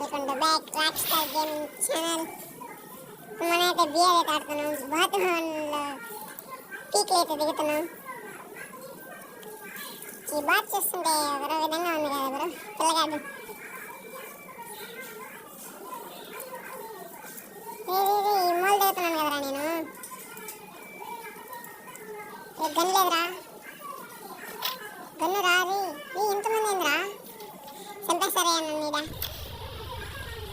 Welcome to back rock star gaming channel. మనమైతే beer అయితే ఆడుతున్నాం. బాత్లో పీక్ అయితే దిగుతున్నాం. ఈ బాత్ చేస్తుంటే ఒక విధంగా ఉంది కదా బ్రో, పిల్లగాడు. ఈ మూల దిగుతున్నాను కదరా నేను. గన్ లేదురా, గన్ను రాది. ఇంతమంది ఏందిరా, చంపేస్తారా నన్నీడా.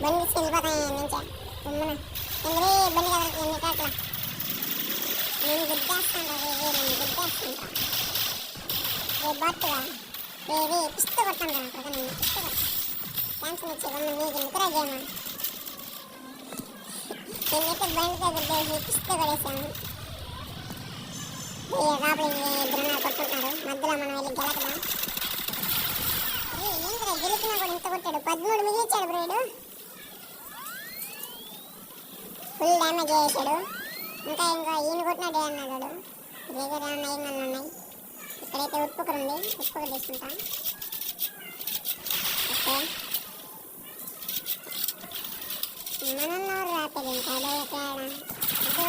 బండి తీసుకు వెళ్ళిపోతాయి నుంచే ఉమ్మన ఎందుకు బండి కదా ఎన్ని కాట్లా నేను గుద్దేస్తాను. నేను గుద్దేస్తుంటా బాటుగా పిస్తూ కొడతాను కదా అక్కడ. నేను పిస్తూ క్యాన్సల్ వచ్చేదమ్మా నీకు ఎందుకురా గేమా. నేనైతే బండితో గుద్దేసి పిస్తూ పడేసాను. రాబడి ఇద్దరు కొట్టుకుంటున్నారు. మధ్యలో మనం వెళ్ళి గెలకదాం. ఏంద్రా గెలిచినా కూడా ఇంత కొట్టాడు. 13 మిగిలిచ్చాడు బ్రేడు. ఫుల్ డ్యామేజ్ చేసాడు. ఇంకా ఈయన కొట్టినాడే అన్నాడు. దగ్గర ఏమన్నా నన్ను ఉన్నాయి. ఇక్కడైతే ఉప్పుకరు ఉంది, ఉప్పుకరు తీసుకుంటా. ఓకే మనన్నోరు రాలేదు. ఇంకా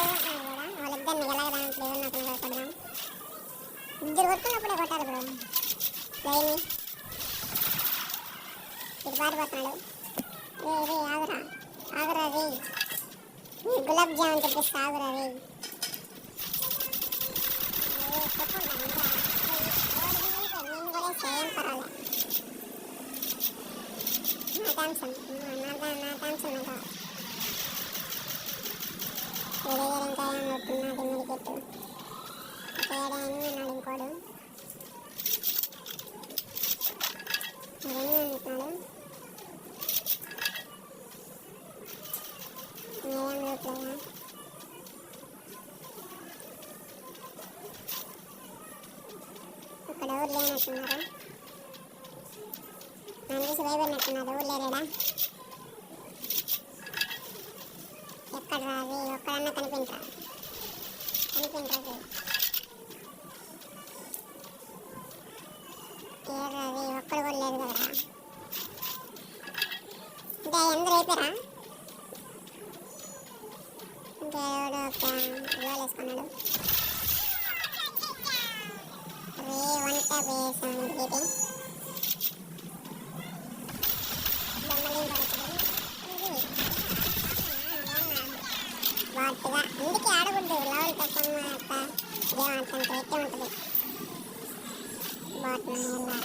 వాళ్ళిద్దరిని ఎలాగడానికి ఏదన్నా కొడదాం. ఇద్దరు కొట్టుకున్నప్పుడే కొట్టాలి బ్రో. లైని ఇది పారిపోతున్నాడు. ఆగురా ఆగురా రే, గులాబ్ జామున్ తెప్పిస్తా ఆగురా రే. నేను కూడా సేమ్ పర్వాలే. నా థామ్సన్ అంట. వేరే ఇంకా ఏమవుతున్నది మెడికెట్. వేరే అన్నీ ఉన్నాడు ఇంకోడు. అవన్నీ అంటున్నాడు. ఏం లోట్లేదా. అక్కడ ఊరు లేనట్టున్నారు. నన్ను చూసి భయపడినట్టున్నారు. ఊరు లేరేడా. ఎక్కడ రాది ఒక్కడన్నా కనిపించరా ఏది ఒక్కడు కూడా లేదు కదరా. ఇంకా అందరూ అయిపోయారా. ఇంకా ఎవడో ఒక గోల్ వేసుకున్నాడు. వన్ ట్యాప్ వేసాను ఇది. బాట్గా అందుకే ఆడకూడదు. లెవెల్ తక్కువ ఏమంటే ఎక్కే ఉంటుంది. బాట్ వెళ్ళాలి.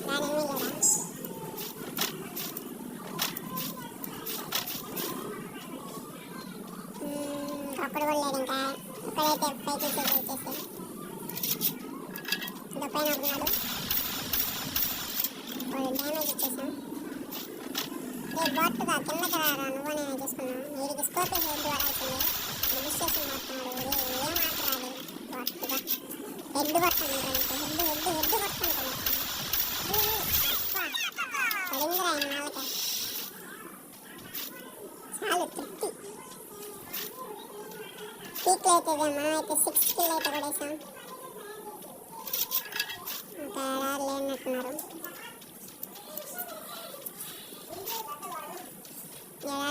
దాని లేదా ఒక్కడు కూడా లేడు. ఇంకా ఇక్కడైతే పైకి వచ్చేసి ఇంకా పైన ఉన్నాడు. డ్యామేజ్ ఇచ్చేసాం. బాట్గా కిందకి రారా నువ్వు నేను చూసుకున్నాను. వీడికి స్కోప్ వేసి హెడ్ పడాల్సిందే. మిస్ చేసి మాట్లాడు. ఏం ఆట రాదు. బాట్గా హెడ్ కొట్టాను. హెడ్ కొట్టాను. పడిందిరా ఆయన నాలుక. చాలు తృప్తి. పీక్లు అయితే మనం అయితే 6 కిల్ అయితే పడేసాం. ఇంకా లేనట్టున్నారు.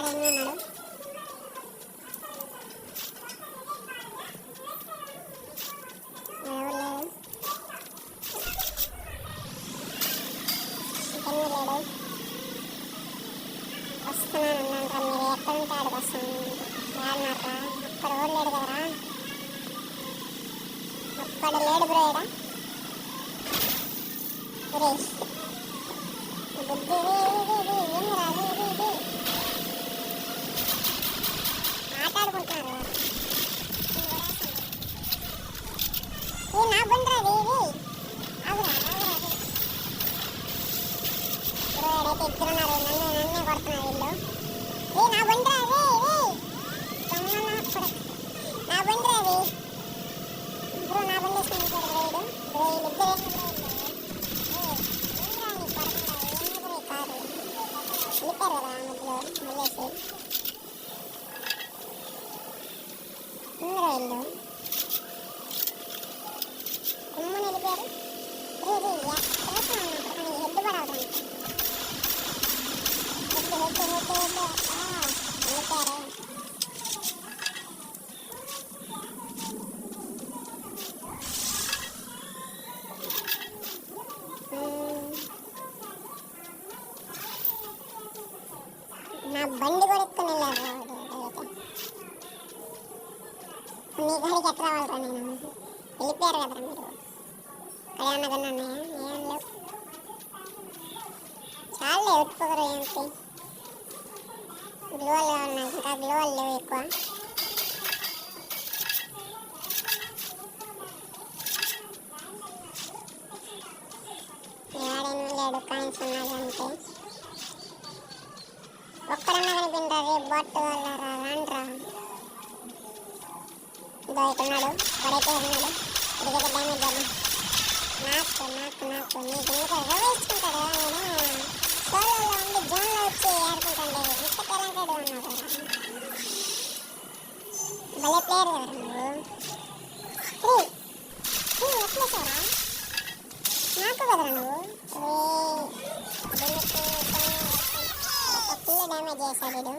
ఎన్ని ఉన్నాడు. ఎవరు లేడు. ఇంకెన్ని లేడు. వస్తున్నాను అన్నారా మీరు. ఎక్కడుంటే ఆడికి వస్తాను. రాడన్నారా. అక్కడ ఎవరు లేడు కదరా. అక్కడ లేడు బ్రో. ఏడా సురేష్ బుద్ధి ఏం రాదు. ఆటాడుకుంటున్నారు. నా బండి రాదు. ఏడైతే ఇద్దరున్నారు. నన్నే కొడుతున్నారు వీళ్ళు. నా బండి రాదు. నా బండి రాదు బ్రో. నా బండి వేసుకుంటారు బ్రో. వీళ్ళిద్దరు కాదు వెళ్ళిపోయారు కదా మధ్యలో మళ్ళేసి. ఇంద్ర ఇల్లు కుమ్మని వెళ్ళిపోయారు. వెళ్ళిపోయారు. రే రే ఎక్కడ ఉన్నప్పుడు కానీ హెడ్ పడవుతుంది. వెళ్ళిపోయారు. నా బండి కూడా ఎత్తుకుని వెళ్ళారు. మీ గాడికి ఎట్లా రావాలరా? నేను వెళ్ళిపోయారు కదరా మీరు. కళ్యాణ గన్నా ఏం లేవు. చాలా ఎత్తుకోరు ఏంటి గ్లోవల్ ఉన్నాయి. ఇంకా గ్లోవల్ లేవు ఎక్కువ. ఏడేమి లేడు కాయిన్స్ ఉన్నది అంతే. ఒక్కడన్నా కనిపింటారు. బొట్టు వల్ల రాండ్రా. ఇదో ఇక్కడున్నాడు. పడైతే ఉన్నాడు. ఇదిగైతే డ్యామేజ్ చేద్దాం. నాకు నీకు ఎందుకు వేసుకుంటాడు. నేను సోలోలో ఉండి జోన్లో వచ్చి ఆడుకుంటాను. ఇంత టాలెంటెడ్ ఉన్నావు కదా. భలే ప్లేయర్ కదా నువ్వు. ఎట్లేసారా నాకు కదరా నువ్వు. ఫుల్ డ్యామేజ్ చేశాడు వీడు.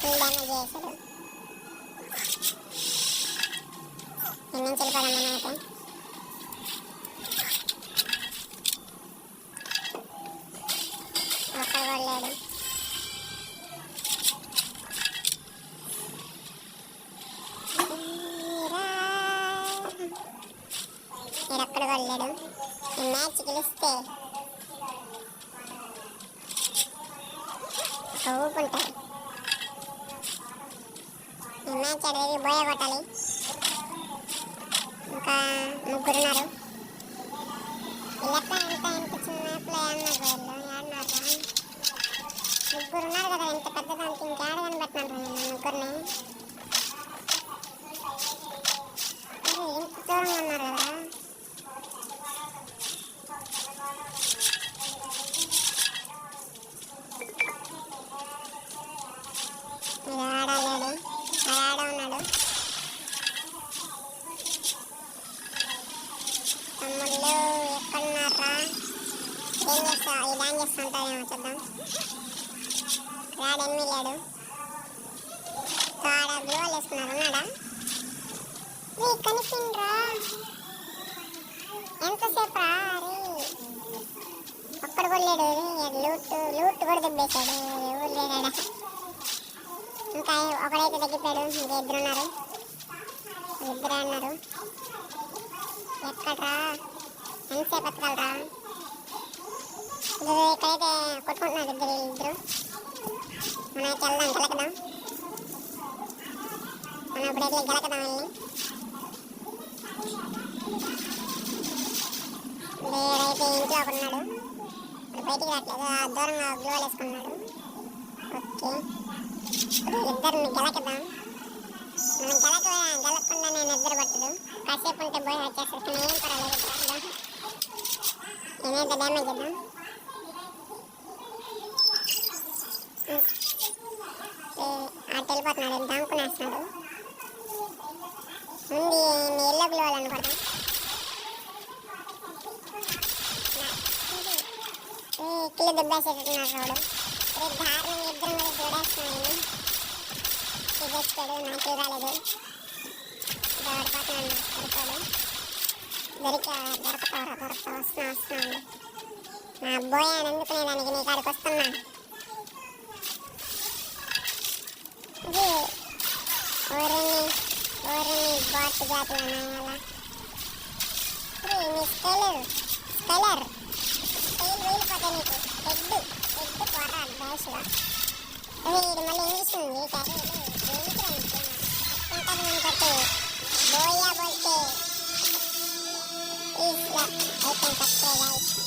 ఫుల్ డ్యామేజ్ చేశాడు. నేను వెళ్ళిపోదాం మనమైతే. ఒక్కడ కొడలేడు. ఈడొక్కడ కొడలేడు. ఈ మ్యాచ్ గెలిస్తే ఒక ఊపు ఉంటుంది. ఈ మ్యాచ్ ఆడేది బోయ కొట్టాలి. ఇంకా ముగ్గురున్నారు. వీళ్ళెట్లా ఎంత చిన్న మ్యాప్లో ఆడినారా? ముగ్గురున్నారు కదా. ఎంత పెద్ద దానికి ఇంకేడ కనిపెట్టినారు నేను ముగ్గురిని. ఇంత దూరంగా ఉన్నారు కదా. ఆడలేడు. ఆడ ఉన్నాడు. తమ్ముళ్ళు ఎక్కడున్నారా? ఏం చేస్తా? ఈ డాన్ చేస్తా ఉంటాడేమో చూద్దాం. రాడు ఎనిమిది లేడు. ఆడ గ్లోవల్ వేసుకున్నారు. ఉన్నాడా? కనిపిండ్రా. ఎంతసేపు రా? అరే ఒక్కడు కూడా లేడు. లూట్ కూడా దెబ్బేశాడు. ఎవరు లేడా? ఇంకా ఒకడైతే తగ్గిపోయాడు. ఇంకా ఇద్దరున్నారు. ఎక్కడ్రా? ఎంతసేపు ఎత్తగలరా? ఇక్కడైతే కొట్టుకుంటున్నారు ఇద్దరు. మనమైతే వెళ్దాం, గెలకదాం. మనం ఇప్పుడైతే గెలకదాం వెళ్ళి. వేరైతే ఇంట్లో ఒకడున్నాడు. బయటికి రావట్లేదు. దూరంగా గ్లోవల్ వేసుకున్నాడు. ఓకే, ఇద్దరిని గెలకదాం. మనం గెలకుండా నేను నిద్ర పట్టదు. కాసేపు ఉంటే పోయి వచ్చేస్తారు. కానీ ఏం పర్వాలేదు. నేనైతే డ్యామేజ్ చేద్దాం. అటు వెళ్ళిపోతున్నాడు. దాముకునేస్తున్నాడు. ముందు ఎల్లో గ్లోవల్ అనుకుంటాం. కిలో దెబ్బేసేటట్టున్నారు రావడం. దారుణంగా ఇద్దరు మీద చూడేస్తున్నాను. చూసేస్తాడు. నాకు రాలేదు. దొరికిపోతున్నాను. దొరుకుతాడు. వస్తున్నాను. నా బోయాను ఎందుకునేదానికి నీ కాడికి వస్తున్నా. ఇది ఓరిని బాట్ జాతులు నాయాల. నీ స్కైలర్ వెళ్ళిపోతాయి నీకు. హెడ్ పొర బ్యాష్గా. వీడు మళ్ళీ ఇంగ్లీష్ ఉంది. ఉంటుంది మనకొట్టు. బోయా బోల్తే. ప్లీజ్ అయిపోయింది. సబ్స్క్రైబ్.